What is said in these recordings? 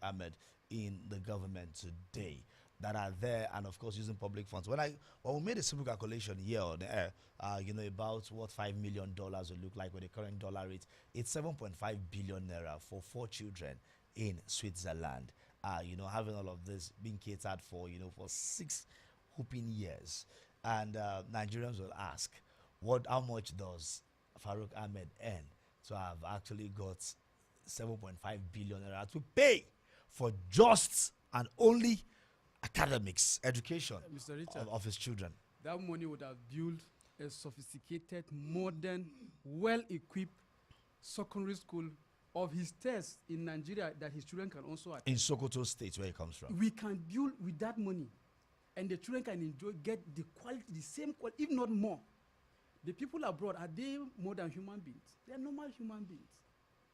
Ahmed in the government today that are there, and of course using public funds. When we made a simple calculation here on the air, about what $5 million would look like with the current dollar rate, it's 7.5 billion naira for 4 children in Switzerland. Having all of this being catered for, for 6 whooping years, and Nigerians will ask, how much does Farouk Ahmed earn to have actually got 7.5 billion naira to pay for just and only academics, education Mr. Richard, of his children? that money would have built a sophisticated, modern, well-equipped secondary school of his taste in Nigeria that his children can also attend. In Sokoto State, where he comes from. We can build with that money, and the children can get the quality, the same quality, if not more. The people abroad, are they more than human beings? They are normal human beings.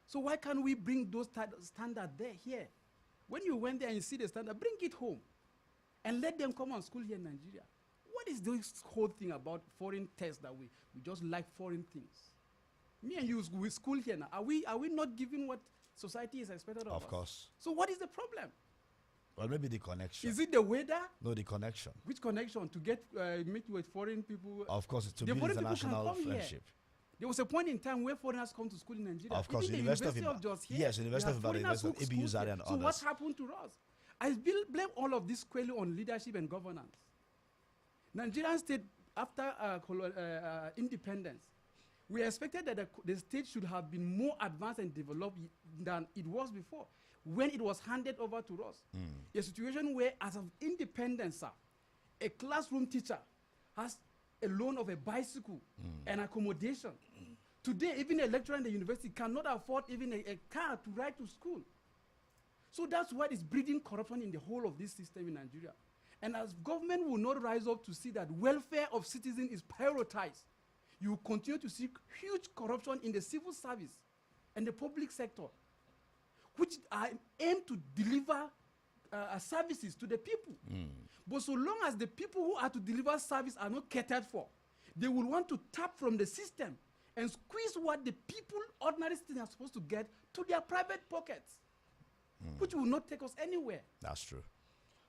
So why can't we bring those standards there, here? When you went there and you see the standard, bring it home and let them come on school here in Nigeria. What is this whole thing about foreign tests that we just like foreign things? Me and you, we school here now. Are we not giving what society is expected of us? Of course. So what is the problem? Well, maybe the connection. Is it the weather? No, the connection. Which connection? To get meet with foreign people? Of course, it's to The build foreign people can international come here. friendship. There was a point in time where foreigners come to school in Nigeria. Of course, Even the University of Jos here. yes, University of Ibadan, foreigners University of who ABU school Zaria here. and So what others. happened to us? I blame all of this squarely on leadership and governance. Nigerian state, after independence, we expected that the state should have been more advanced and developed than it was before when it was handed over to us. A situation where, as of independence, sir, a classroom teacher has a loan of a bicycle and accommodation. Today, even a lecturer in the university cannot afford even a car to ride to school. So that's what is breeding corruption in the whole of this system in Nigeria. And as government will not rise up to see that welfare of citizens is prioritized, you will continue to see huge corruption in the civil service and the public sector, which are aimed to deliver services to the people. But so long as the people who are to deliver service are not catered for, they will want to tap from the system and squeeze what the people, ordinary citizens, are supposed to get to their private pockets, which will not take us anywhere. That's true.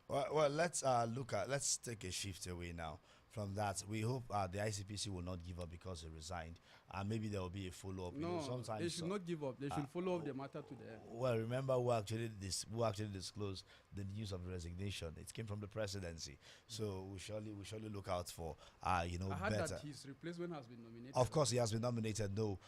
Well, let's take a shift away now from that. We hope the ICPC will not give up because he resigned. Maybe there will be a follow-up. No, sometimes they should not give up. They should follow up the matter to the end. Well, remember who actually disclosed the news of the resignation? It came from the presidency. So we surely look out for I heard better. that his replacement has been nominated. Of course, he has been nominated. No,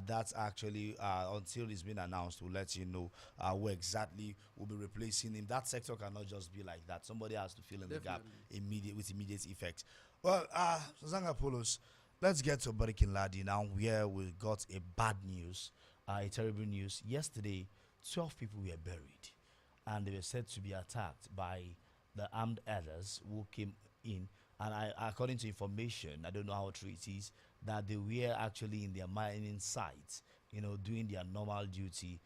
that's actually until it's been announced, we'll let you know where exactly we'll be replacing him. That sector cannot just be like that. Somebody has to fill in the gap with immediate effect. Well, Zanga Polos, let's get to Barikin Ladi now, where we got a bad news, a terrible news. Yesterday, 12 people were buried, and they were said to be attacked by the armed others who came in. And according to information, I don't know how true it is, that they were actually in their mining sites, doing their normal duty,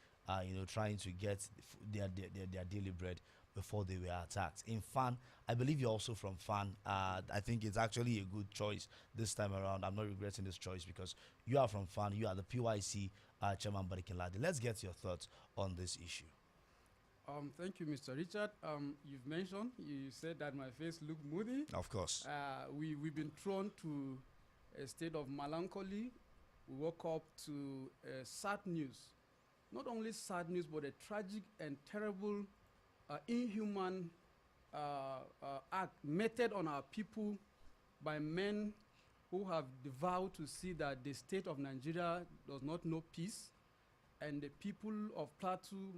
trying to get their daily bread before they were attacked. In Fan, I believe you're also from Fan. I think it's actually a good choice this time around. I'm not regretting this choice because you are from Fan. You are the PYC chairman, Barikin Ladi. Let's get your thoughts on this issue. Thank you, Mr. Richard. You said that my face looked moody. Of course. We've been thrown to a state of melancholy. We woke up to sad news. Not only sad news, but a tragic and terrible, inhuman act meted on our people by men who have vowed to see that the state of Nigeria does not know peace, and the people of Plateau,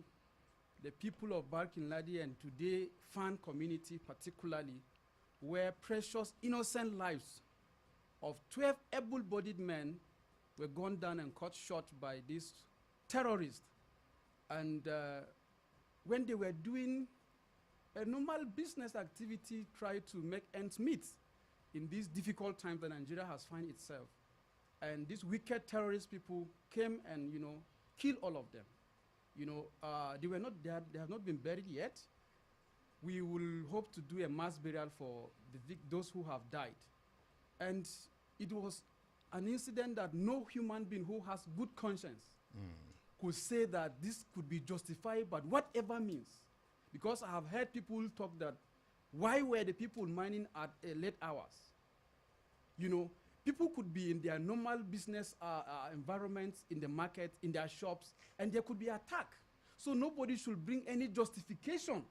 the people of Barikin Ladi, and today Fan community particularly, where precious innocent lives of 12 able-bodied men were gunned down and cut short by these terrorists. And when they were doing a normal business activity, try to make ends meet in these difficult times that Nigeria has found itself. And these wicked terrorist people came and, killed all of them. They have not been buried yet. We will hope to do a mass burial for those who have died. And it was an incident that no human being who has good conscience could say that this could be justified by whatever means. because I have heard people talk that why were the people mining at late hours? You know, people could be in their normal business environments, in the market, in their shops, and there could be attack. So nobody should bring any justification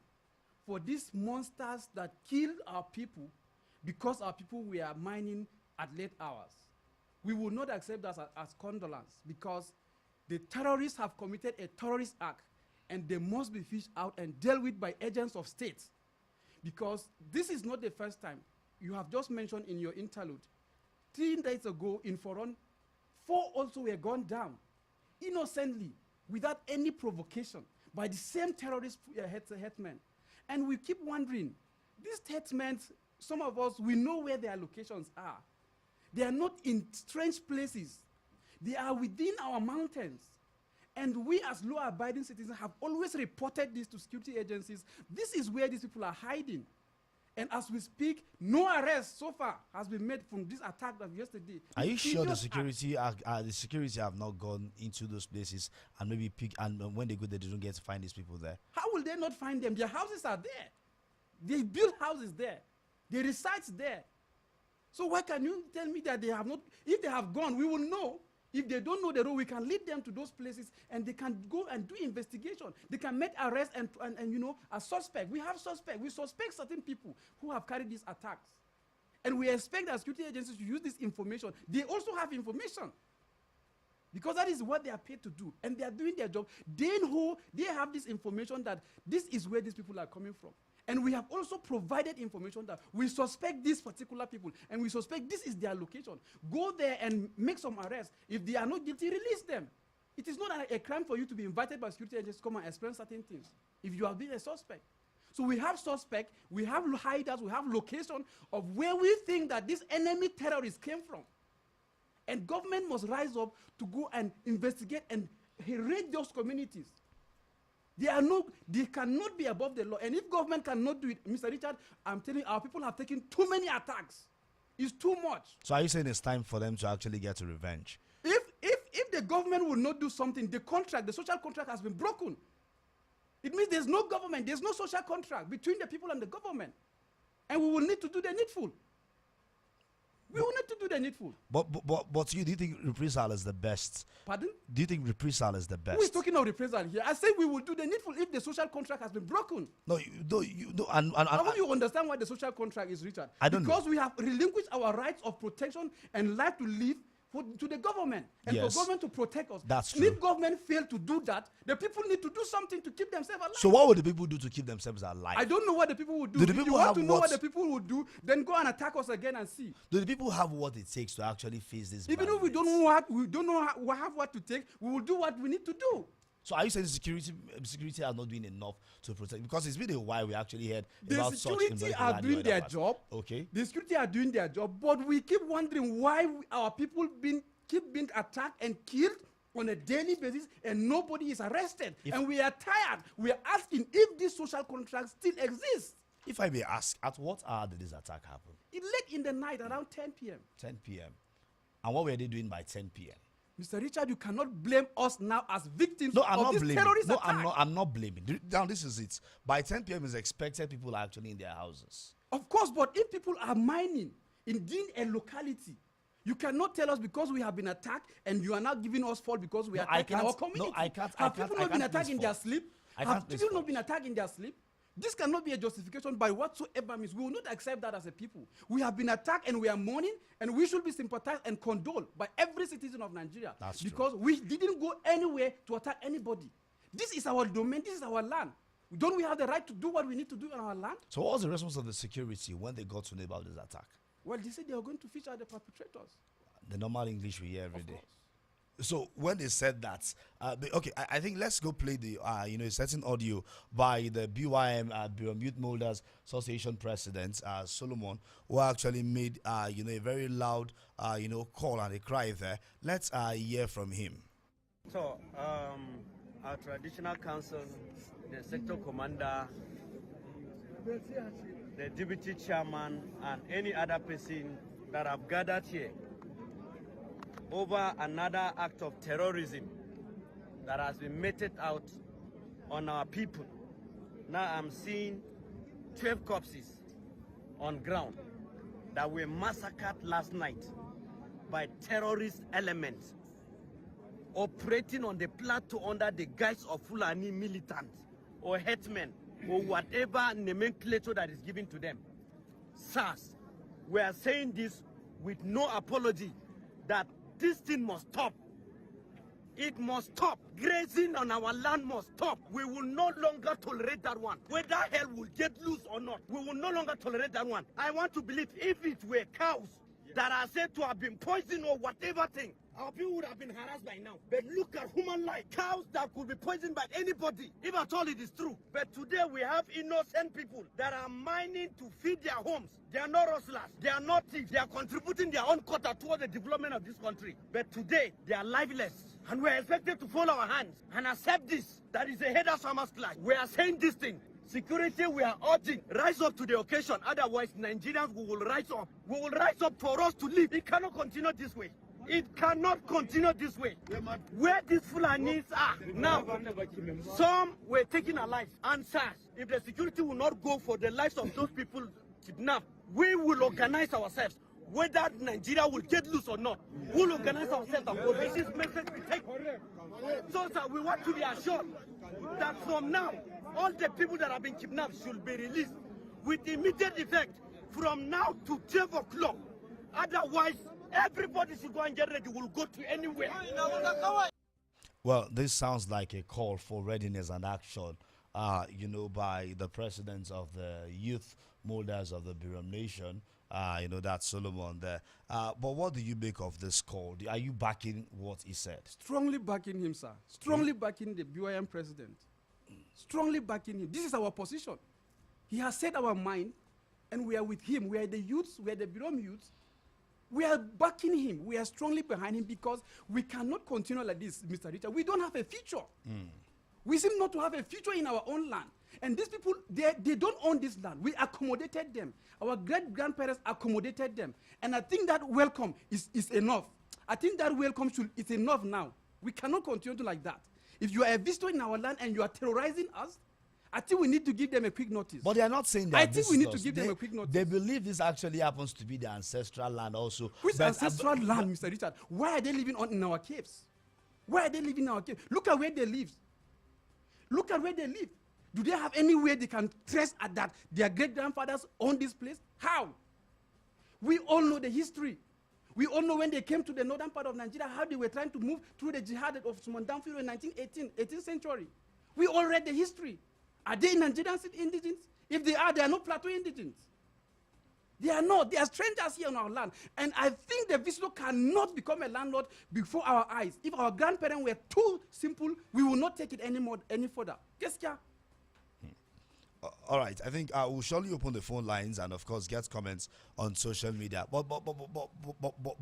for these monsters that killed our people because our people were mining at late hours. We will not accept that as condolence because the terrorists have committed a terrorist act and they must be fished out and dealt with by agents of state. Because this is not the first time. You have just mentioned in your interlude, 3 days ago in Foron, 4 also were gone down innocently without any provocation by the same terrorist headmen. And we keep wondering, these headmen, some of us, we know where their locations are. They are not in strange places. They are within our mountains. And we as law-abiding citizens have always reported this to security agencies. This is where these people are hiding. And as we speak, no arrest so far has been made from this attack of yesterday. Are you sure the security have not gone into those places and maybe pick, and when they go there, they don't get to find these people there? How will they not find them? Their houses are there. They build houses there. They reside there. So why can you tell me that they have not? If they have gone, we will know. If they don't know the road, we can lead them to those places and they can go and do investigation. They can make arrests and you know, a suspect. We have suspect. We suspect certain people who have carried these attacks. And we expect that security agencies to use this information. They also have information. Because that is what they are paid to do. And they are doing their job. They have this information that this is where these people are coming from. And we have also provided information that we suspect these particular people and we suspect this is their location. Go there and make some arrests. If they are not guilty, release them. It is not a crime for you to be invited by security agents to come and explain certain things if you have been a suspect. So we have suspect, we have hideouts, we have location of where we think that these enemy terrorists came from. And government must rise up to go and investigate and raid those communities. They cannot be above the law. And if government cannot do it, Mr. Richard, I'm telling you, our people have taken too many attacks. It's too much. So are you saying it's time for them to actually get a revenge? If the government will not do something, the social contract has been broken. It means there's no government, there's no social contract between the people and the government. And we will need to do the needful. We will need to do the needful. But do you think reprisal is the best? Pardon? Do you think reprisal is the best? Who is talking of reprisal here? I said we will do the needful if the social contract has been broken. No, How will you understand why the social contract is, Richard? I don't know. Because we have relinquished our rights of protection and life to live to the government and Yes. for government to protect us. That's And true. if government fail to do that, the people need to do something to keep themselves alive. So what would the people do to keep themselves alive? I don't know what the people would do. Do the If people you want have to know what- what the people would do, then go and attack us again and see. Do the people have what it takes to actually face this? Even if we don't know have what to take, we will do what we need to do. So are you saying security are not doing enough to protect? Because it's been a while we actually heard The about security such are doing their job. Okay. The security are doing their job, but we keep wondering why our people keep being attacked and killed on a daily basis and nobody is arrested. And we are tired. We are asking if this social contract still exists. If I may ask, at what hour did this attack happen? Late in the night, around 10 p.m. 10 p.m. And what were they doing by 10 p.m.? Mr. Richard, you cannot blame us now as victims No, I'm of not this blaming. terrorist No, attack. I'm not blaming. Now this is it. By 10 p.m. is expected people are actually in their houses. Of course, but if people are mining in a locality, you cannot tell us because we have been attacked and you are now giving us fault because we are attacking our community. No, I can't. Have people not been attacked in their sleep? I Have can't place people not fault. been attacked in their sleep? This cannot be a justification by whatsoever means. We will not accept that as a people. We have been attacked and we are mourning and we should be sympathized and condoled by every citizen of Nigeria. That's true. Because we didn't go anywhere to attack anybody. This is our domain. This is our land. Don't we have the right to do what we need to do on our land? So what was the response of the security when they got to know about this attack? Well, they said they are going to fish out the perpetrators. The normal English we hear every Of day. course. So when they said that, okay, I think let's go play the a certain audio by the BYM Bureau Youth Molders Association President Solomon, who actually made a very loud call and a cry there. Let's hear from him. So our traditional council, the sector commander, the deputy chairman, and any other person that have gathered here over another act of terrorism that has been meted out on our people. Now I'm seeing 12 corpses on ground that were massacred last night by terrorist elements operating on the plateau under the guise of Fulani militants or headmen or whatever nomenclature that is given to them. SARS, we are saying this with no apology that this thing must stop. It must stop. Grazing on our land must stop. We will no longer tolerate that one. Whether hell will get loose or not, we will no longer tolerate that one. I want to believe if it were cows that are said to have been poisoned or whatever thing, our people would have been harassed by now. But look at human life. Cows that could be poisoned by anybody, if at all it is true. But today we have innocent people that are mining to feed their homes. They are not rustlers. They are not thieves. They are contributing their own quota towards the development of this country. But today they are lifeless. And we are expected to fold our hands and accept this. That is a header farmers clash. We are saying this thing. Security, we are urging, rise up to the occasion. Otherwise, Nigerians will rise up. We will rise up for us to live. It cannot continue this way. It cannot continue this way. Where these Fulanis are now, some were taken alive. And SARS, if the security will not go for the lives of those people kidnapped, we will organize ourselves. Whether Nigeria will get loose or not, we'll organize ourselves and convey this message we take. So that we want to be assured that from now, all the people that have been kidnapped should be released with immediate effect from now to 12 o'clock. Otherwise, everybody should go and get ready. We'll go to anywhere. Well, this sounds like a call for readiness and action, by the president of the youth molders of the Biram Nation. That's Solomon there. But what do you make of this call? Are you backing what he said? Strongly backing him, sir. Strongly backing the BYM president. Strongly backing him. This is our position. He has said our mind, and we are with him. We are the youths, we are the Biram youths. We are backing him. We are strongly behind him because we cannot continue like this, Mr. Richard. We don't have a future. We seem not to have a future in our own land. And these people, they don't own this land. We accommodated them. Our great-grandparents accommodated them. And I think that welcome is enough. I think that welcome is enough now. We cannot continue like that. If you are a visitor in our land and you are terrorizing us, I think we need to give them a quick notice. But they are not saying that. I think we need to give them a quick notice. They believe this actually happens to be their ancestral land also. Which ancestral land, Mr. Richard? Why are they living in our caves? Why are they living in our caves? Look at where they live. Look at where they live. Do they have any way they can trace at that their great-grandfathers own this place? How? We all know the history. We all know when they came to the northern part of Nigeria, how they were trying to move through the jihad of Suman Danfilo in 18th century. We all read the history. Are they Nigerian indigents? If they are not plateau indigents. They are not. They are strangers here on our land. And I think the visitor cannot become a landlord before our eyes. If our grandparents were too simple, we will not take it any further. Qu'est-ce all right, I think we'll surely open the phone lines and, of course, get comments on social media. But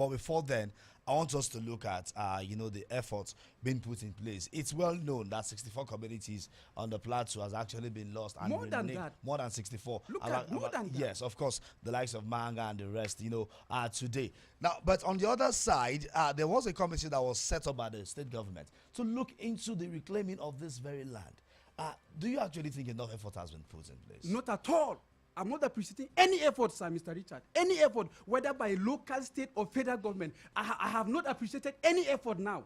before then, I want us to look at, the efforts being put in place. It's well known that 64 communities on the plateau has actually been lost. And more than that. More than 64. More than that. Yes, of course, the likes of Manga and the rest, today. Now, but on the other side, there was a committee that was set up by the state government to look into the reclaiming of this very land. Do you actually think enough effort has been put in place? Not at all. I'm not appreciating any effort, sir, Mr. Richard. Any effort, whether by local, state, or federal government. I have not appreciated any effort now.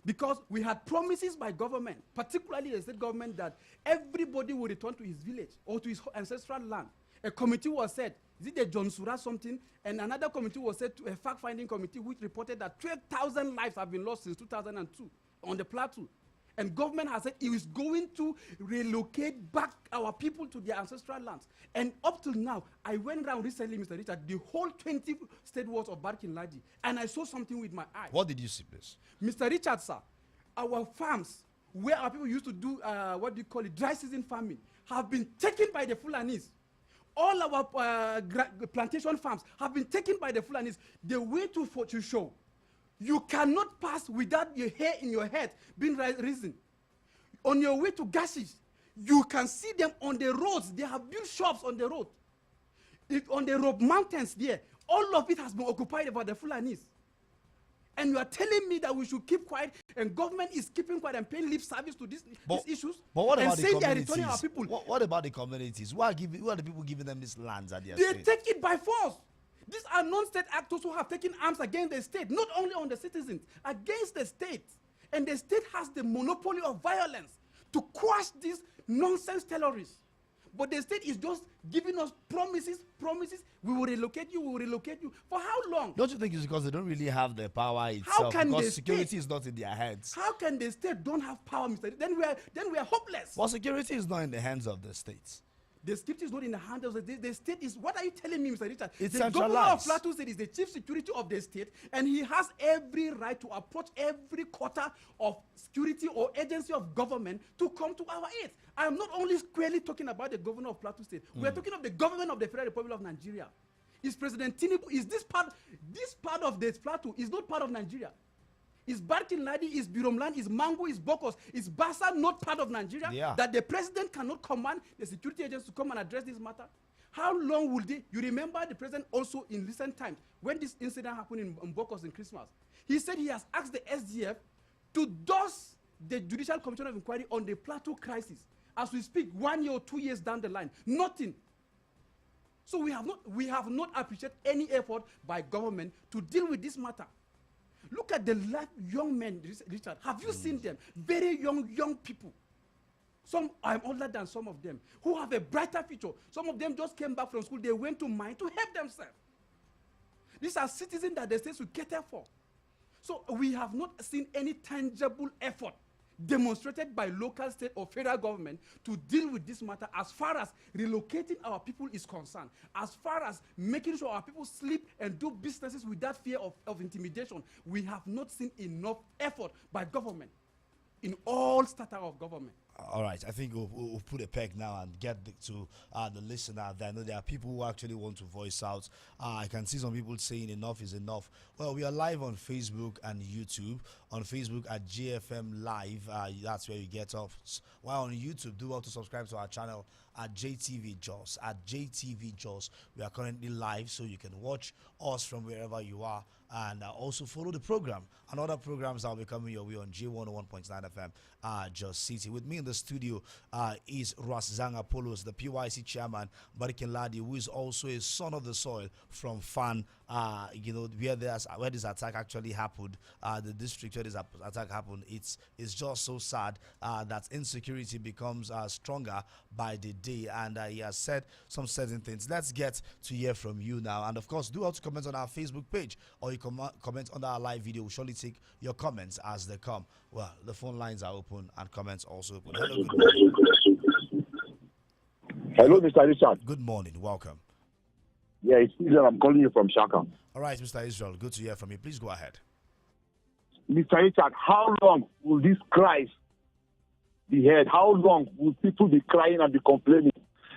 Because we had promises by government, particularly the state government, that everybody will return to his village or to his ancestral land. A committee was set, is it the John Sura something? And another committee was set to a fact-finding committee which reported that 12,000 lives have been lost since 2002 on the plateau. And government has said it is going to relocate back our people to their ancestral lands. And up till now, I went around recently, Mr. Richard, the whole 20 state wards of Barkin Ladi, and I saw something with my eye. What did you see, please? Mr. Richard, sir, our farms, where our people used to do, dry season farming, have been taken by the Fulanis. All our plantation farms have been taken by the Fulanis. The way to show. You cannot pass without your hair in your head being risen. On your way to Gashish, you can see them on the roads. They have built shops on the road. On the rope mountains there, all of it has been occupied by the Fulanis. And you are telling me that we should keep quiet, and government is keeping quiet and paying lip service to these issues? But what and about the saying they are communities? returning our people? What about the communities? Who are the people giving them these lands at their They state? take it by force. These are non-state actors who have taken arms against the state, not only on the citizens, against the state. And the state has the monopoly of violence to quash these nonsense terrorists. But the state is just giving us promises. We will relocate you. For how long? Don't you think it's because they don't really have the power itself? Because security is not in their hands. How can the state don't have power, Mr. Then we are hopeless. Well, security is not in the hands of the states. The security is not in the hands of the state. Is what are you telling me, Mr. Richard? It's the centralized. governor of Plateau State is the chief security of the state, and he has every right to approach every quarter of security or agency of government to come to our aid. I am not only squarely talking about the governor of Plateau State. We are talking of the government of the Federal Republic of Nigeria. Is President Tinubu, is this part of the Plateau is not part of Nigeria? Is Barkin Ladi, is Biromland, is Mango, is Bokos, is Bassa not part of Nigeria? Yeah. That the president cannot command the security agents to come and address this matter? How long will they? You remember the president also in recent times, when this incident happened in Bokos in Christmas, he said he has asked the SDF to dose the Judicial Commission of Inquiry on the Plateau crisis. As we speak, 1 year or 2 years down the line, nothing. So we have not appreciated any effort by government to deal with this matter. Look at the young men, Richard. Have you seen them? Very young people. Some, I'm older than some of them, who have a brighter future. Some of them just came back from school. They went to mine to help themselves. These are citizens that the state should cater for. So we have not seen any tangible effort demonstrated by local, state, or federal government to deal with this matter as far as relocating our people is concerned, as far as making sure our people sleep and do businesses without fear of intimidation. We have not seen enough effort by government in all strata of government. All right, I think we'll put a peg now and get to the listener. I know there are people who actually want to voice out. I can see some people saying enough is enough. Well, we are live on Facebook and YouTube. On Facebook at JFM Live, that's where you get off. While on YouTube, do want to subscribe to our channel at JTV Jos. At JTV Jos, we are currently live, so you can watch us from wherever you are. And also follow the program and other programs that will be coming your way on J101.9 FM, Jos City. With me in the studio is Ras Zanga Polos, the PYC chairman, Barkin Ladi, who is also a son of the soil from Fan, where this attack actually happened, the district where this attack happened. It's just so sad that insecurity becomes stronger by the day, and he has said some certain things. Let's get to hear from you now, and of course, do have to comment on our Facebook page, or you comment on our live video. We'll surely take your comments as they come. Well, the phone lines are open and comments also open. Hello, good morning. Hello, Mr. Richard. Good morning, welcome. Yeah, it's Israel. I'm calling you from Shaka. All right, Mr. Israel, good to hear from you. Please go ahead. Mr. Richard, how long will these cries be heard? How long will people be crying and be complaining?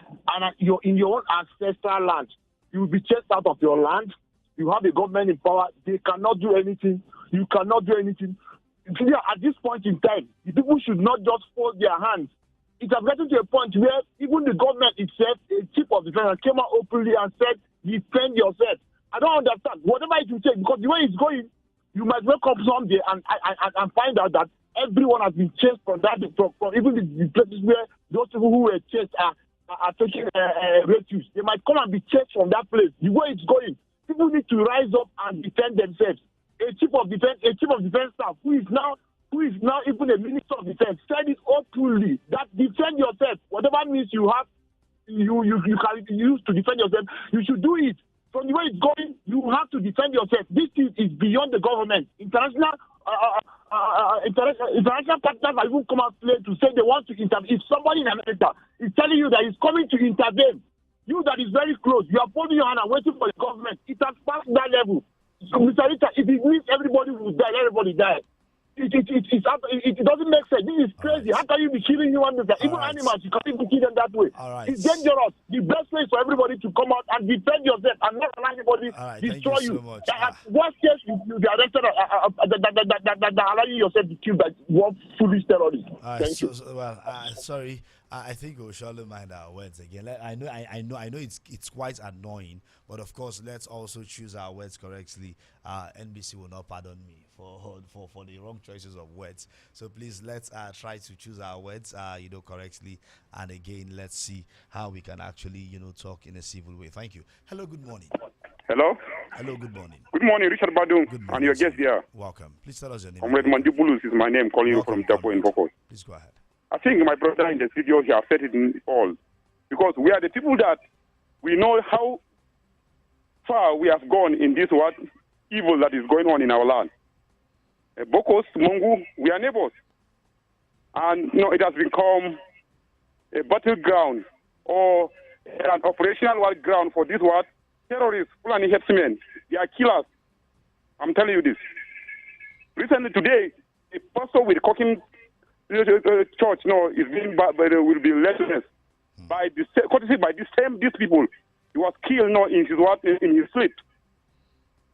And you're in your own ancestral land. You will be chased out of your land. You have a government in power. They cannot do anything. You cannot do anything. At this point in time, the people should not just fold their hands. It has gotten to a point where even the government itself, a chief of defense, came out openly and said, defend yourself. I don't understand. Whatever it will take, because the way it's going, you might wake up someday and find out that everyone has been chased from even the places where those people who were chased are taking refuge. They might come and be chased from that place. The way it's going, people need to rise up and defend themselves. A chief of defense staff who is now even a minister of defense said it openly that defend yourself. Whatever means you have, you can use to defend yourself, you should do it. From the way it's going, you have to defend yourself. This is beyond the government. International partners have even come out to say they want to intervene. If somebody in America is telling you that he's coming to intervene, you that is very close, you are holding your hand and waiting for the government. It has passed that level. So, Mr. Richard, if it means everybody will die, everybody die. It doesn't make sense. This is crazy. How can you be killing human beings? Even animals, you can't even kill them that way. It's dangerous. The best way is for everybody to come out and defend yourself and not allow anybody destroy you. Worst case, you'll be arrested that allow you yourself to kill that one foolish terrorist. Sorry. I think we'll surely mind our words again. I know it's quite annoying, but of course, let's also choose our words correctly. NBC will not pardon me for the wrong choices of words. So please let's try to choose our words, correctly. And again, let's see how we can actually, talk in a civil way. Thank you. Hello, good morning. Hello? Hello, good morning. Good morning, Richard Badung, Good morning, and your sir. guest here. Welcome. Please tell us your name. Comrade Mandibulus is my name, calling Welcome, you from Tapo in Comrade. Bokos. Please go ahead. I think my brother in the studio here said it all. Because we are the people that we know how far we have gone in this evil that is going on in our land. Bokos, Mungu, we are neighbors. And it has become a battleground or an operational war ground for this terrorists, Fulani herdsmen. They are killers. I'm telling you this. Recently today, a pastor with Cocking church is being will be lessons by these people. He was killed in his sleep.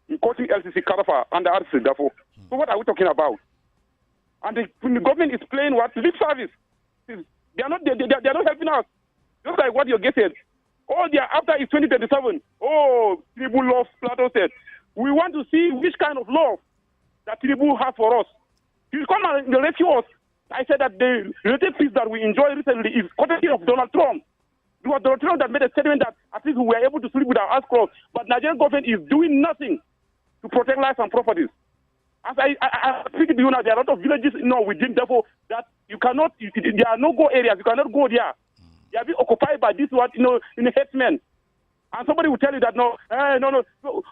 In quoting LCC Karafa and the RC therefore. So what are we talking about? And the government is playing lip service. They are not helping us. Just like what your guest said. All they are after is 2037. Oh, Tinubu loves Plateau State. We want to see which kind of love that Tinubu has for us. He will come and rescue us. I said that the relative peace that we enjoy recently is courtesy of Donald Trump. It was Donald Trump that made a statement that at least we were able to sleep with our eyes closed. But Nigerian government is doing nothing to protect lives and properties. As I speak to you now, there are a lot of villages within therefore that you cannot, there are no-go areas, you cannot go there. They are being occupied by this in the headsmen. And somebody will tell you that no.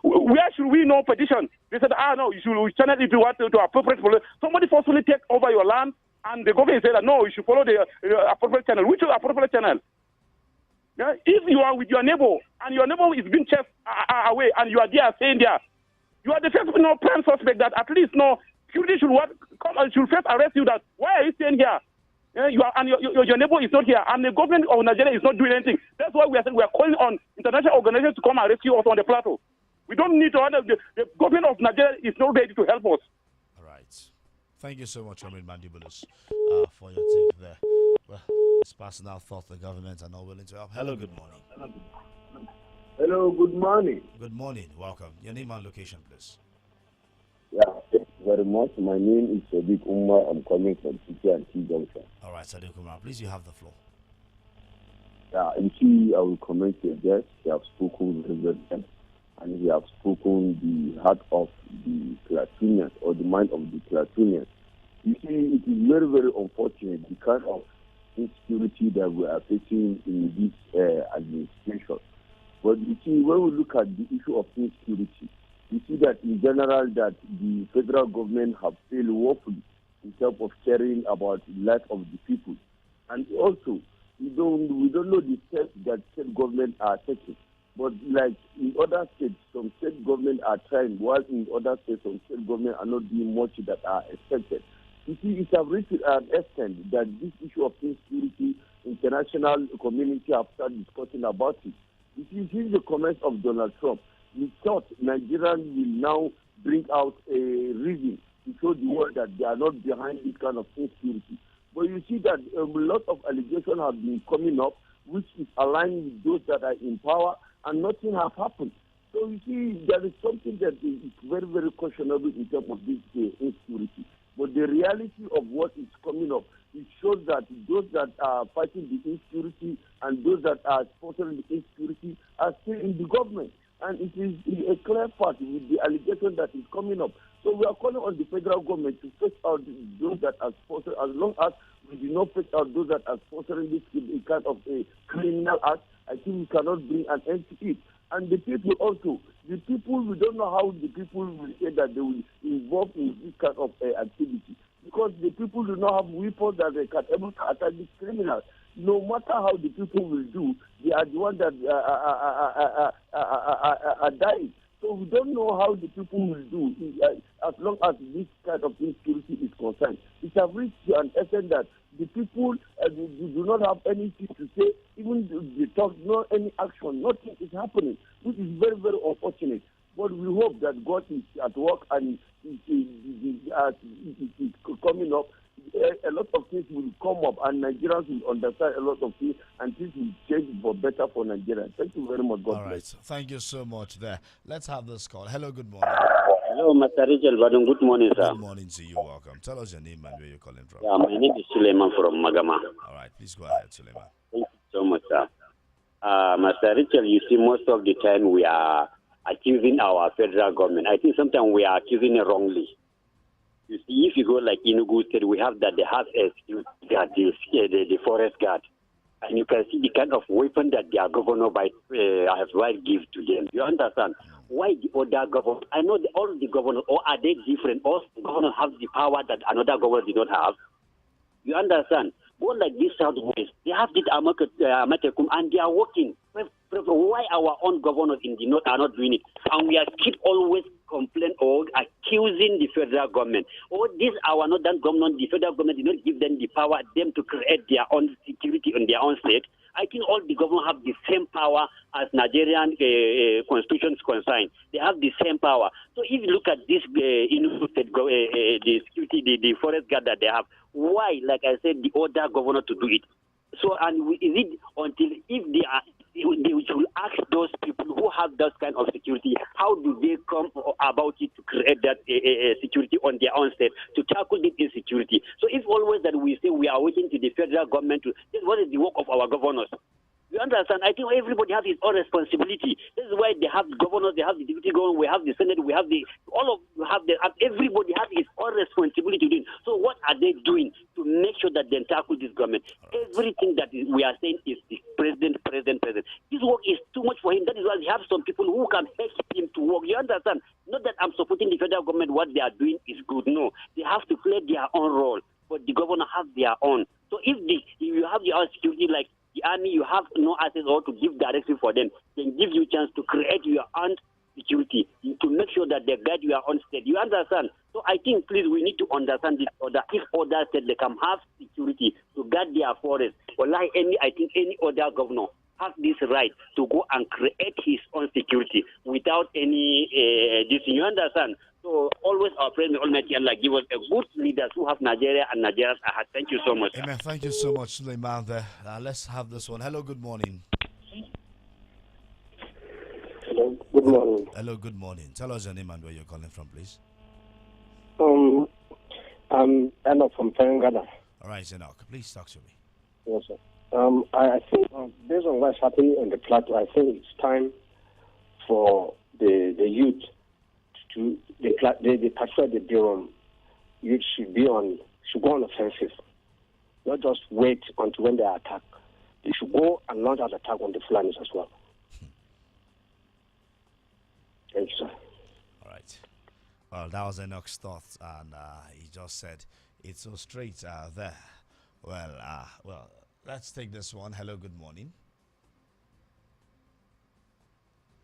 Where should we know petition? They said, no, you should channel it to appropriate police. Somebody forcefully take over your land, and the government said that no, you should follow the appropriate channel. Which is appropriate channel? Yeah? If you are with your neighbor and your neighbor is being chased away, and you are there staying there, you are the first prime suspect that at least security should come and should first arrest you. That why are you staying here? You are, and your neighbor is not here, and the government of Nigeria is not doing anything. That's why we are calling on international organizations to come and rescue us on the plateau. We don't need to. The government of Nigeria is not ready to help us. All right. Thank you so much, Comrade Mandibulus, for your take there. Well, it's personal thought the government are not willing to help. Hello, good morning. Hello, good morning. Good morning. Welcome. Your name and location, please. Yeah, thank you very much. My name is Sadiq Umar. I'm calling from City and T Junction. All right, Sadiq Umar, please, you have the floor. Yeah, you see, I will comment your guest. He has spoken very well, and he has spoken the heart of the platoonians or the mind of the platoonians. You see, it is very, very unfortunate the kind of insecurity that we are facing in this administration. But you see, when we look at the issue of insecurity, you see that in general that the federal government have failed woefully in terms of caring about the life of the people. And also, we don't know the steps that state government are taking. But like in other states, some state government are trying, while in other states, some state government are not doing much that are expected. You see, it has reached an extent that this issue of insecurity, international community have started discussing about it. You see, here's the comments of Donald Trump. We thought Nigerians will now bring out a reason to show the world that they are not behind this kind of insecurity. But you see that a lot of allegations have been coming up, which is aligned with those that are in power, and nothing has happened. So you see, there is something that is very, very questionable in terms of this insecurity. But the reality of what is coming up, it shows that those that are fighting the insecurity and those that are sponsoring the insecurity are still in the government. And it is a clear fact with the allegation that is coming up. So we are calling on the federal government to fetch out those that are sponsoring, as long as we do not fetch out those that are sponsoring this kind of a criminal act, I think we cannot bring an end to it. And the people also, we don't know how the people will say that they will involve in this kind of activity. Because the people do not have weapons that they can able to attack these criminals. No matter how the people will do, they are the ones that are dying. So we don't know how the people will do as long as this kind of insecurity is concerned. It has reached to an extent that the people do not have anything to say, even they talk, no any action, nothing is happening, which is very, very unfortunate. But we hope that God is at work and it is coming up. a lot of things will come up, and Nigerians will understand a lot of things, and things will change for better for Nigeria. Thank you very much. God All right. bless. Thank you so much there. Let's have this call. Hello, good morning. Hello, Mr. Richard Badon. Good morning, sir. Good morning to you. Welcome. Tell us your name and where you're calling from. Yeah, my name is Suleiman from Magama. All right. Please go ahead, Suleiman. Thank you so much, sir. Mr. Richard, you see, most of the time we are accusing our federal government. I think sometimes we are accusing it wrongly. You see, if you go like Enugu State, we have that they have the forest guard. And you can see the kind of weapon that their governor has right give to them. You understand? Why the other governor? I know all the governors, or are they different? All governors have the power that another governor did not have. You understand? More like this Southwest, they have this Amatekum, and they are working. Why our own governors in the North are not doing it? And we are keep always complaining or accusing the federal government. Or this our northern government, the federal government did not give them the power, them to create their own security in their own state. I think all the government have the same power as Nigerian constitution is concerned. They have the same power. So if you look at this the security, the forest guard that they have, why, like I said, the other governor to do it? So, and is it until if they will ask those people who have that kind of security, how do they come about it to create that security on their own state to tackle this insecurity? So, if always that we say we are waiting to the federal government to, this is what is the work of our governors. You understand? I think everybody has his own responsibility. This is why they have the governors, they have the deputy governor, we have the senate, we have everybody has his own responsibility to do. So what are they doing to make sure that they tackle this government? Everything that we are saying is the president. This work is too much for him. That is why we have some people who can help him to work. You understand? Not that I'm supporting the federal government, what they are doing is good. No, they have to play their own role, but the governor has their own. So if you have your own security, like the army, you have no access or to give directive for them, then give you a chance to create your own security, to make sure that they guide your own state. You understand? So I think, please, we need to understand this order. If other states, they can have security to guard their forest. I think any other governor has this right to go and create his own security without any this. You understand? So always our prayer, may Almighty Allah give us a good leaders who have Nigeria and Nigeria's heart. Thank you so much. Amen. Thank you so much, Suleiman. There. Let's have this one. Hello, good morning. Hello, good morning. Hello, good morning. Tell us your name and where you're calling from, please. I'm Enoch from Ferengana. All right, Enoch, please talk to me. Yes, sir. I think, based on what's happening on the plateau, I think it's time for the youth to the patrol the Durham youth should go on offensive, not just wait until when they are attacked. They should go and launch an attack on the Fulanis as well. Thank you, sir. All right. Well, that was Enoch's thoughts, and he just said it's so straight there. Well, let's take this one. Hello, good morning.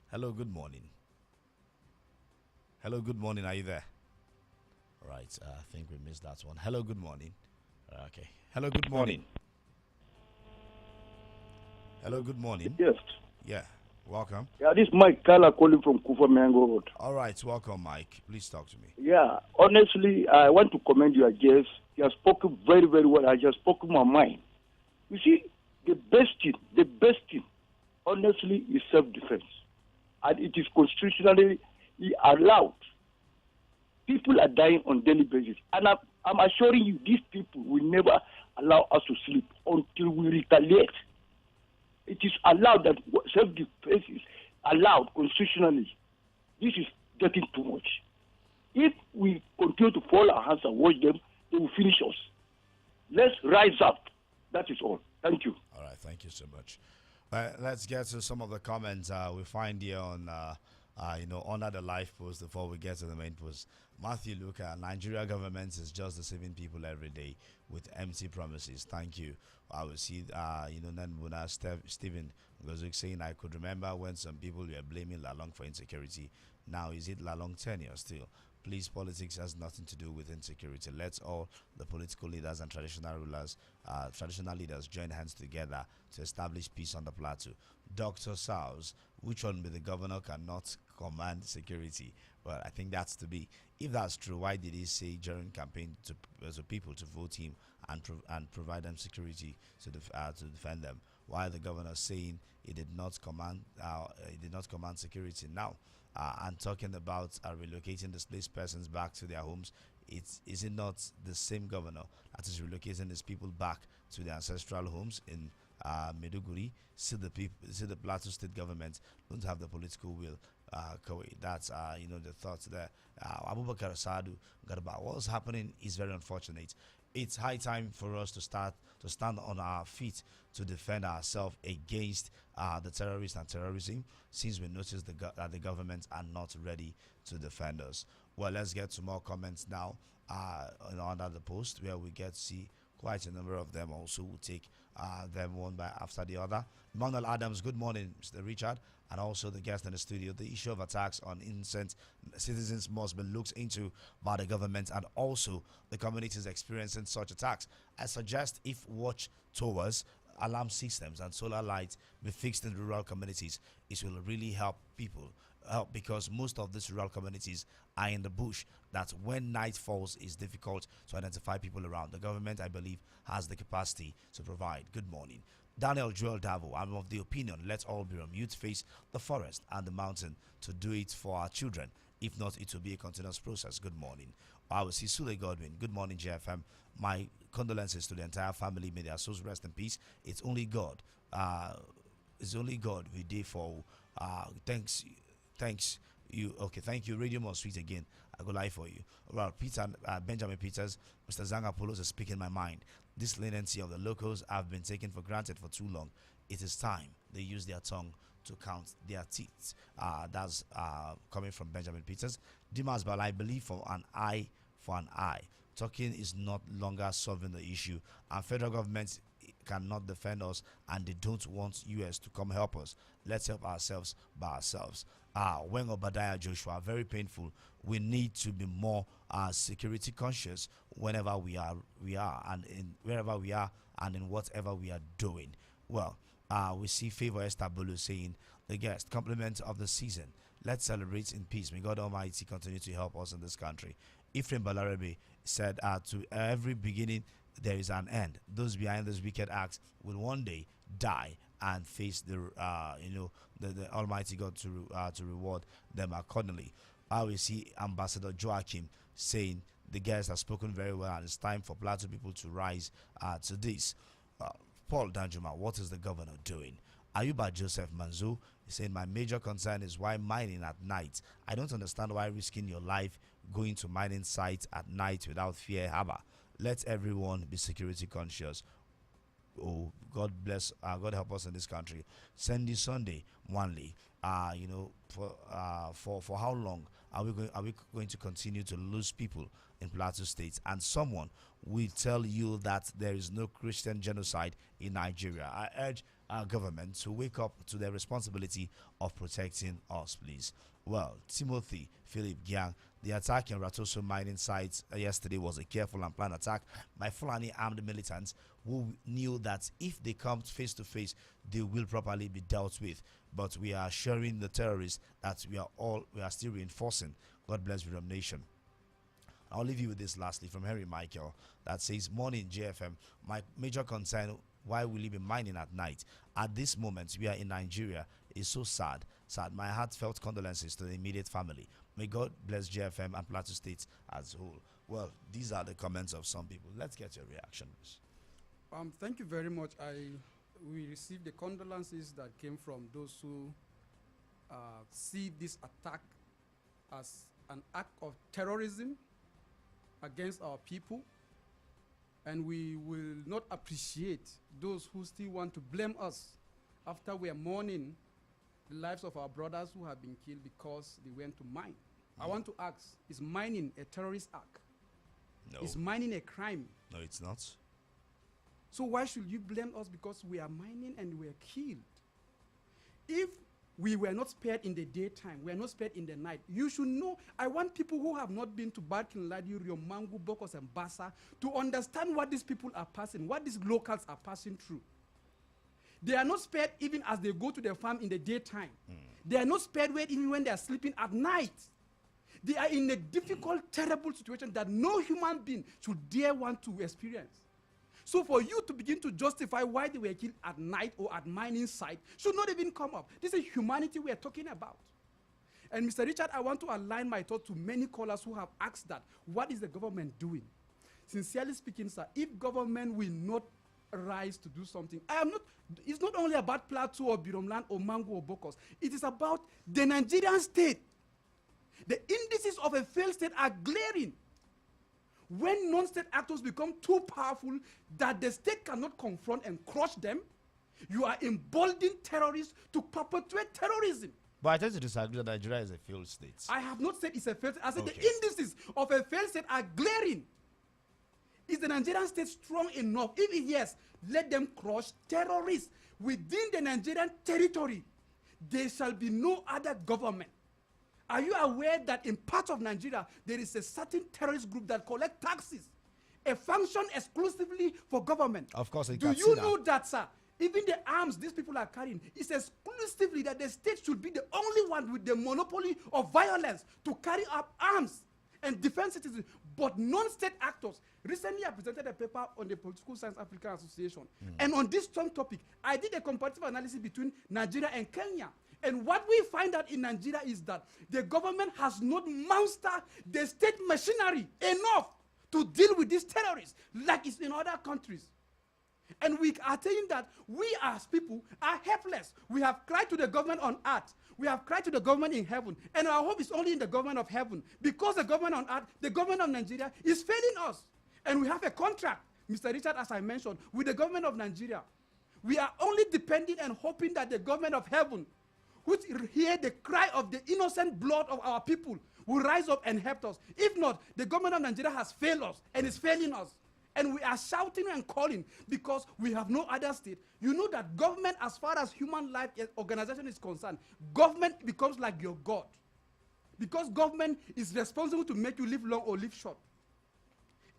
Hello, good morning. Hello, good morning. Are you there? All right. I think we missed that one. Hello, good morning. Okay. Hello, good morning. Hello, good morning. Yes. Yeah. Welcome. Yeah, this is Mike Kala calling from Kufa Mango Road. All right. Welcome, Mike. Please talk to me. Yeah, honestly, I want to commend your guest. He has spoken very, very well. I just spoke my mind. You see, the best thing, honestly, is self-defense. And it is constitutionally allowed. People are dying on daily basis. And I'm assuring you, these people will never allow us to sleep until we retaliate. It is allowed that self-defense is allowed constitutionally. This is getting too much. If we continue to fold our hands and watch them, they will finish us. Let's rise up. That is all. Thank you. All right. Thank you so much. Let's get to some of the comments we find here on, under the live post before we get to the main post. Matthew Luca, Nigeria government is just deceiving people every day with empty promises. Thank you. I will see, Nanbuna Stephen Gozuk saying, I could remember when some people were blaming Lalong for insecurity. Now, is it Lalong tenure still? Please, politics has nothing to do with insecurity. Let's all the political leaders and traditional leaders join hands together to establish peace on the plateau. Dr. Sowles, which one be the governor cannot command security. Well, I think that's to be. If that's true, why did he say during campaign to people to vote him and provide them security to defend them? While the governor saying he did not command security now, and talking about relocating displaced persons back to their homes. Is it not the same governor that is relocating these people back to their ancestral homes in Meduguri? See the Plateau State government don't have the political will. That's the thoughts there. Abubakar Sadu Garba. What's happening is very unfortunate. It's high time for us to stand on our feet to defend ourselves against the terrorists and terrorism, since we notice that the governments are not ready to defend us. Well, let's get to more comments now under the post, where we get to see quite a number of them. Also, we'll take them one by after the other. Manuel Adams, good morning, Mr. Richard, and also the guest in the studio. The issue of attacks on innocent citizens must be looked into by the government, and also the communities experiencing such attacks. I suggest if watch towers, alarm systems, and solar lights be fixed in rural communities, it will really help people. Because most of these rural communities are in the bush, that when night falls it's difficult to identify people around. The government, I believe, has the capacity to provide. Good morning. Daniel Joel Davo, I'm of the opinion let's all be on mute, face the forest and the mountain to do it for our children. If not, it will be a continuous process. Good morning. I will see Sule Godwin. Good morning, JFM. My condolences to the entire family. May their souls rest in peace. It's only God. It's only God we did for. Thanks you. Okay, thank you. Radio More Sweet again. I go live for you. Well, Benjamin Peters, Mr. Zanga Polos is speaking my mind. This leniency of the locals have been taken for granted for too long. It is time they use their tongue to count their teeth. That's coming from Benjamin Peters. Dimas Bala, I believe for an eye for an eye. Talking is not longer solving the issue, and federal government cannot defend us, and they don't want US to come help us. Let's help ourselves by ourselves. When Obadiah Joshua, very painful. We need to be more security conscious whenever we are and in wherever we are and in whatever we are doing. Well, we see Favor Estabulu saying the guest compliment of the season. Let's celebrate in peace. May God Almighty continue to help us in this country. Ephraim Balarabe said, to every beginning there is an end. Those behind those wicked acts will one day die and face the Almighty God to reward them accordingly. We see Ambassador Joachim saying the guests have spoken very well, and it's time for Plateau people to rise to this. Paul Danjuma, what is the governor doing? Ayuba Joseph Manzu is saying, my major concern is why mining at night. I don't understand why risking your life going to mining sites at night without fear. Haba. Let everyone be security conscious. Oh, God bless, God help us in this country. Sandy Sunday, Wanley. For how long are we going to continue to lose people in Plateau State? And someone will tell you that there is no Christian genocide in Nigeria. I urge our government to wake up to their responsibility of protecting us, please. Well, Timothy Philip Gyang, the attack in Ratoso mining sites yesterday was a careful and planned attack by Fulani armed militants who knew that if they come face to face, they will properly be dealt with. But we are assuring the terrorists that we are still reinforcing. God bless Viram Nation. I'll leave you with this lastly from Henry Michael that says, morning JFM, my major concern, why will you be mining at night? At this moment, we are in Nigeria. It's so sad. My heartfelt condolences to the immediate family. May God bless JFM and Plateau State as a whole. Well, these are the comments of some people. Let's get your reactions. Thank you very much. We received the condolences that came from those who see this attack as an act of terrorism against our people, and we will not appreciate those who still want to blame us after we are mourning the lives of our brothers who have been killed because they went to mine. I want to ask, is mining a terrorist act? No. Is mining a crime? No, it's not. So why should you blame us because we are mining and we are killed? If we were not spared in the daytime, we are not spared in the night, you should know. I want people who have not been to Barkin Ladi, Mangu, Bokos, and Bassa to understand what these people are passing, what these locals are passing through. They are not spared even as they go to their farm in the daytime. They are not spared well even when they are sleeping at night. They are in a difficult, terrible situation that no human being should dare want to experience. So for you to begin to justify why they were killed at night or at mining site should not even come up. This is humanity we are talking about. And Mr. Richard, I want to align my thought to many callers who have asked that, what is the government doing? Sincerely speaking, sir, if government will not rise to do something, it's not only about Plateau or Biromland or Mango or Bokos. It is about the Nigerian state. The indices of a failed state are glaring. When non-state actors become too powerful that the state cannot confront and crush them, you are emboldening terrorists to perpetuate terrorism. But I tend to disagree that Nigeria is a failed state. I have not said it's a failed state. I said the indices of a failed state are glaring. Is the Nigerian state strong enough? If it yes, let them crush terrorists. Within the Nigerian territory, there shall be no other government. Are you aware that in parts of Nigeria, there is a certain terrorist group that collect taxes, a function exclusively for government? Of course, do you know that, sir? Even the arms these people are carrying is exclusively that the state should be the only one with the monopoly of violence to carry up arms and defend citizens. But non-state actors, recently I presented a paper on the Political Science African Association. And on this strong topic, I did a comparative analysis between Nigeria and Kenya. And what we find out in Nigeria is that the government has not mastered the state machinery enough to deal with these terrorists like it's in other countries. And we are saying that we as people are helpless. We have cried to the government on earth. We have cried to the government in heaven. And our hope is only in the government of heaven. Because the government on earth, the government of Nigeria is failing us. And we have a contract, Mr. Richard, as I mentioned, with the government of Nigeria. We are only depending and hoping that the government of heaven, which hear the cry of the innocent blood of our people, will rise up and help us. If not, the government of Nigeria has failed us and is failing us. And we are shouting and calling because we have no other state. You know that government, as far as human life organization is concerned, government becomes like your God. Because government is responsible to make you live long or live short.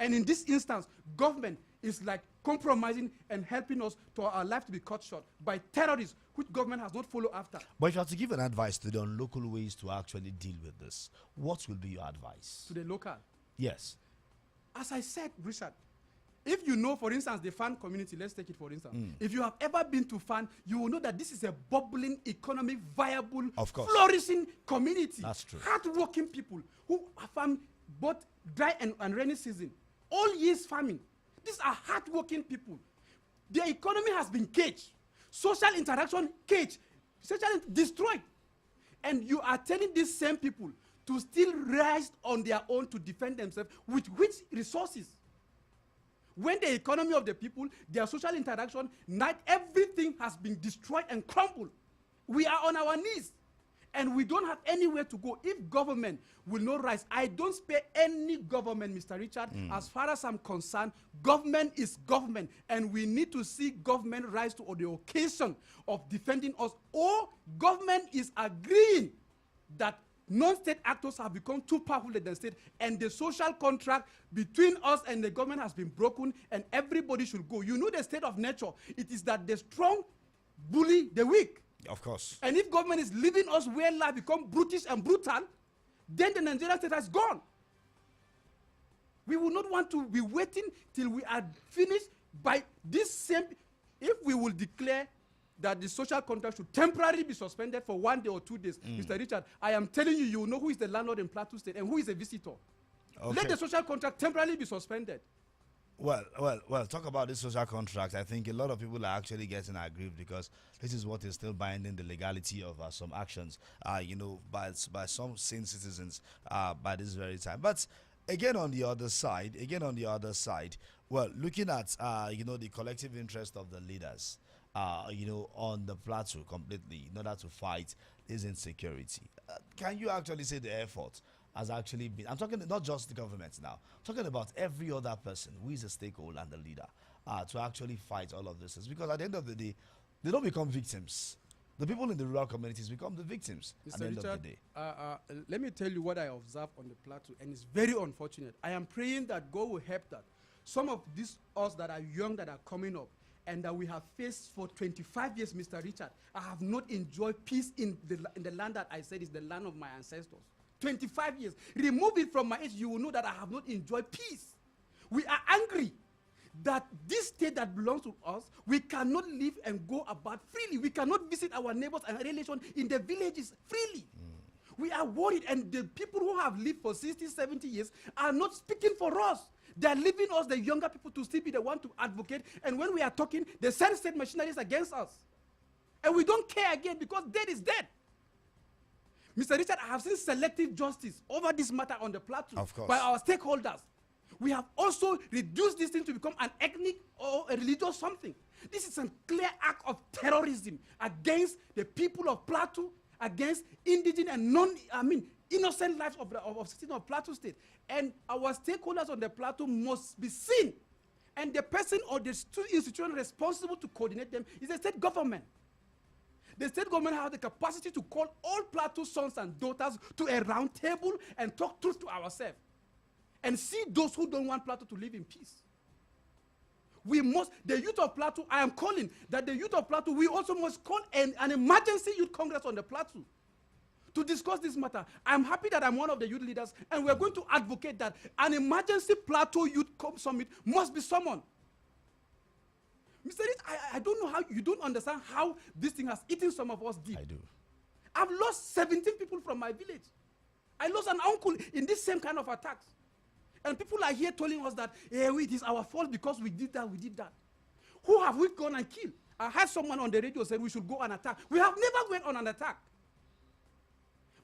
And in this instance, government is like compromising and helping us to our life to be cut short by terrorists, which government has not followed after. But if you have to give an advice to the local ways to actually deal with this, what will be your advice? To the local? Yes. As I said, Richard, if you know, for instance, the Fan community, let's take it for instance. If you have ever been to Fan, you will know that this is a bubbling, economic, viable, flourishing community. That's true. Hard-working people who farm both dry and rainy season. All years farming. These are hard-working people. Their economy has been caged. Social interaction caged. Destroyed. And you are telling these same people to still rise on their own to defend themselves with which resources? When the economy of the people, their social interaction, everything has been destroyed and crumbled. We are on our knees. And we don't have anywhere to go. If government will not rise, I don't spare any government, Mr. Richard. As far as I'm concerned, government is government. And we need to see government rise to the occasion of defending us. Or government is agreeing that non-state actors have become too powerful in the state, and the social contract between us and the government has been broken, and everybody should go. You know the state of nature. It is that the strong bully the weak. Of course. And if government is leaving us where life becomes brutish and brutal, then the Nigerian state has gone. We will not want to be waiting till we are finished by this same. If we will declare that the social contract should temporarily be suspended for 1 day or 2 days. Mr. Richard, I am telling you, you will know who is the landlord in Plateau State and who is a visitor. Okay. Let the social contract temporarily be suspended. Well, talk about this social contract. I think a lot of people are actually getting aggrieved because this is what is still binding the legality of some actions, by some sane citizens by this very time. But again, on the other side, well, looking at, the collective interest of the leaders, on the plateau completely in order to fight this insecurity. Can you actually say the effort has actually been, I'm talking not just the government now, I'm talking about every other person who is a stakeholder and the leader to actually fight all of this? Because at the end of the day, they don't become victims. The people in the rural communities become the victims at the end of the day. Let me tell you what I observed on the plateau, and it's very unfortunate. I am praying that God will help that some of these us that are young that are coming up and that we have faced for 25 years, Mr. Richard, I have not enjoyed peace in the land that I said is the land of my ancestors. 25 years. Remove it from my age, you will know that I have not enjoyed peace. We are angry that this state that belongs to us, we cannot live and go about freely. We cannot visit our neighbors and relations in the villages freely. We are worried, and the people who have lived for 60, 70 years are not speaking for us. They are leaving us, the younger people, to still be the one to advocate. And when we are talking, they send state machinery against us. And we don't care again because dead is dead. Mr. Richard, I have seen selective justice over this matter on the plateau by our stakeholders. We have also reduced this thing to become an ethnic or a religious something. This is a clear act of terrorism against the people of Plateau, against indigenous and innocent lives of citizens of Plateau State. And our stakeholders on the Plateau must be seen. And the person or the institution responsible to coordinate them is the state government. The state government has the capacity to call all Plateau sons and daughters to a round table and talk truth to ourselves. And see those who don't want Plateau to live in peace. We must, the youth of Plateau, I am calling that the youth of Plateau, we also must call an emergency youth congress on the Plateau to discuss this matter. I'm happy that I'm one of the youth leaders, and we're going to advocate that an emergency Plateau Youth Summit must be summoned. Mr. Rich, I don't know how, you don't understand how this thing has eaten some of us deep. I do. I've lost 17 people from my village. I lost an uncle in this same kind of attacks. And people are here telling us that, it is our fault because we did that, we did that. Who have we gone and killed? I heard someone on the radio say we should go and attack. We have never went on an attack.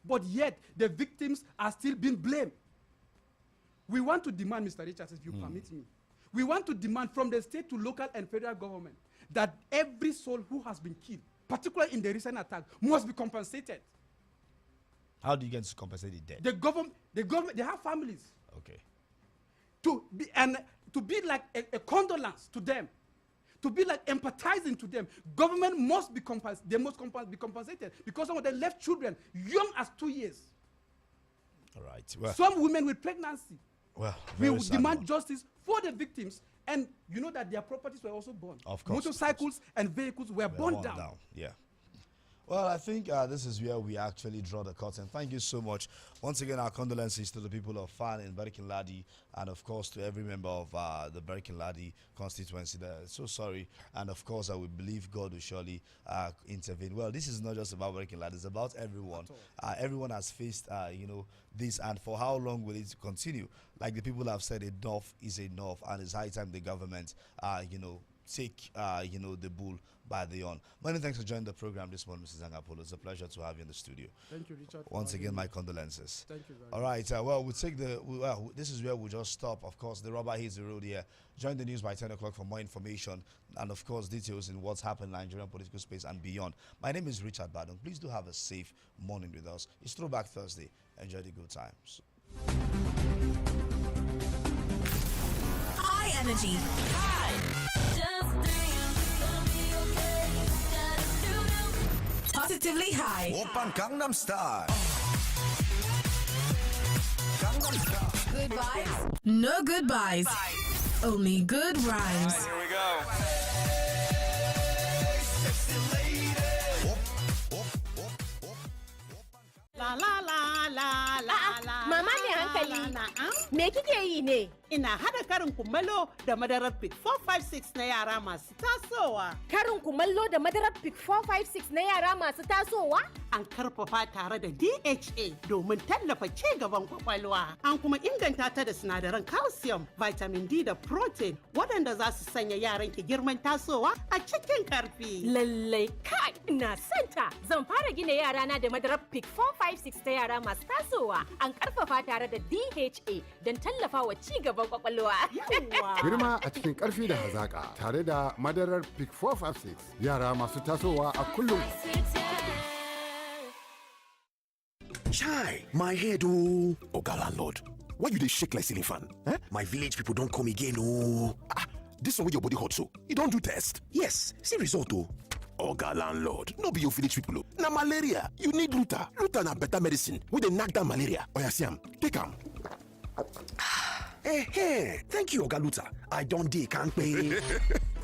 But yet, the victims are still being blamed. We want to demand, Mr. Richards, if you permit me, we want to demand from the state to local and federal government that every soul who has been killed, particularly in the recent attack, must be compensated. How do you get to compensate the dead? The government, they have families. Okay. To be like a condolence to them, to be like empathizing to them. Government must be compensated. They must be compensated because some of them left children young as 2 years. All right. Well, some women with pregnancy. Well, we will demand justice for the victims, and you know that their properties were also burned. Of course. Motorcycles and vehicles were burned down. Yeah. Well, I think this is where we actually draw the curtain. Thank you so much. Once again, our condolences to the people of Fan in Barkin Ladi, and of course to every member of the Barkin Ladi constituency. So sorry, and of course I will believe God will surely intervene. Well, this is not just about Barkin Ladi; it's about everyone. Everyone has faced, this, and for how long will it continue? Like the people have said, enough is enough, and it's high time the government, take the bull by the horn. Many thanks for joining the program this morning, Mrs. Angapolo. It's a pleasure to have you in the studio. Thank you, Richard. Once again, my condolences. Thank you very much. All right. Well, we'll take this is where we'll just stop. Of course, the rubber hits the road here. Join the news by 10 o'clock for more information and, of course, details in what's happened in Nigerian political space and beyond. My name is Richard Badon. Please do have a safe morning with us. It's Throwback Thursday. Enjoy the good times. High energy. Positively high. Open Gangnam Style. Good vibes. No goodbyes. Only good rhymes. Here we go. La la la la la la. Mama ne hankali. Me kike yi ne? Ina hada karin kumallo da madarar Pick 456 na yara masu tasowa. Karin kumallo da madarar Pick 456 na yara masu tasowa? An karfafa tare da DHA domin tallafa ci gaban kwakwalwa. An kuma inganta ta da sinadaran calcium, vitamin D da protein waɗanda za su sanya yaran ki girman tasowa a cikin karfi. Lallai kai ina santa. Zan fara gina yarana da madarar Pick 456 ta yara masu tasowa. An karfafa tare da DHA don tallafa wa ci gaban kwakwalwa. Girma a cikin karfi da hazaka tare da madarar Pick 456 yara masu tasowa a kullum. Chai, my head oh. Oga landlord, why you dey shake like ceiling fan? Eh? My village people don't come again oh. This one with your body hot so, you don't do test? Yes, see result oh. Oga landlord, no be your village people oh. Na malaria, you need Luta. Luta na better medicine wey dey knack down malaria. Oya see am, take am. Hey, thank you Oga Luta. I don't dey kampe.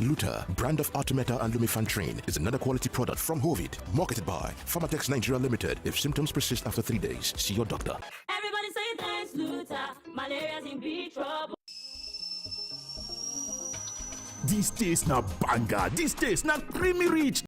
Luta, brand of Artemeta and Lumefantrine, is another quality product from Hovid, marketed by Pharmatex Nigeria Limited. If symptoms persist after 3 days, see your doctor. Everybody say thanks, Luta. Malaria's in big trouble. This taste na banger. This taste na creamy rich.